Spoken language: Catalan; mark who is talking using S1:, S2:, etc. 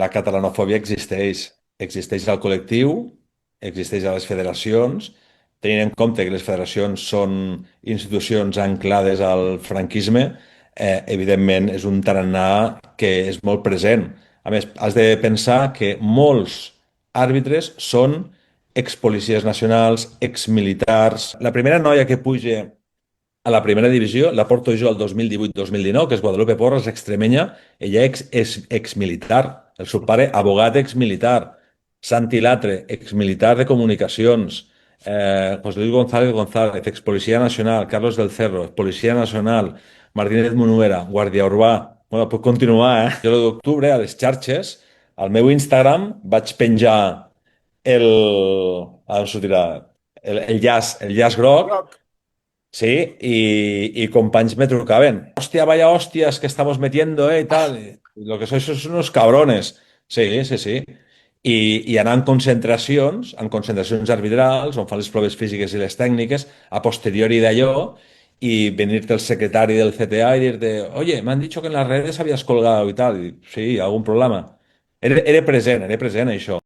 S1: La catalanofòbia existeix. Existeix al col·lectiu, existeix a les federacions, tenint en compte que les federacions són institucions anclades al franquisme, evidentment és un tarannà que és molt present. A més, has de pensar que molts àrbitres són expolicies nacionals, exmilitars. La primera noia que puja a la primera divisió la porto jo el 2018-2019, que és Guadalupe Porras, extremenya. Ella és exmilitar. El seu pare, abogat exmilitar. Santi Latre, exmilitar de comunicacions. José Luis González González, expolicia nacional. Carlos del Cerro, policia nacional. Martínez Munuera, guàrdia urbà. Bueno, puc continuar, eh? Jo l'1 d'octubre, a les xarxes, al meu Instagram, vaig penjar el... on sortirà? El llaç groc.
S2: Roc.
S1: Sí, y companys me trucaven. Hostia, vaya hostias que estamos metiendo, y tal. Y lo que sois unos cabrones. Sí, sí, sí. I anar en concentracions arbitrals, on fan les proves físiques i les tècniques, a posteriori d'allò, y venirte el secretari del CTA y dir-te, oye, me han dicho que en las redes habías colgado y tal. I, sí, algún problema. Era present això.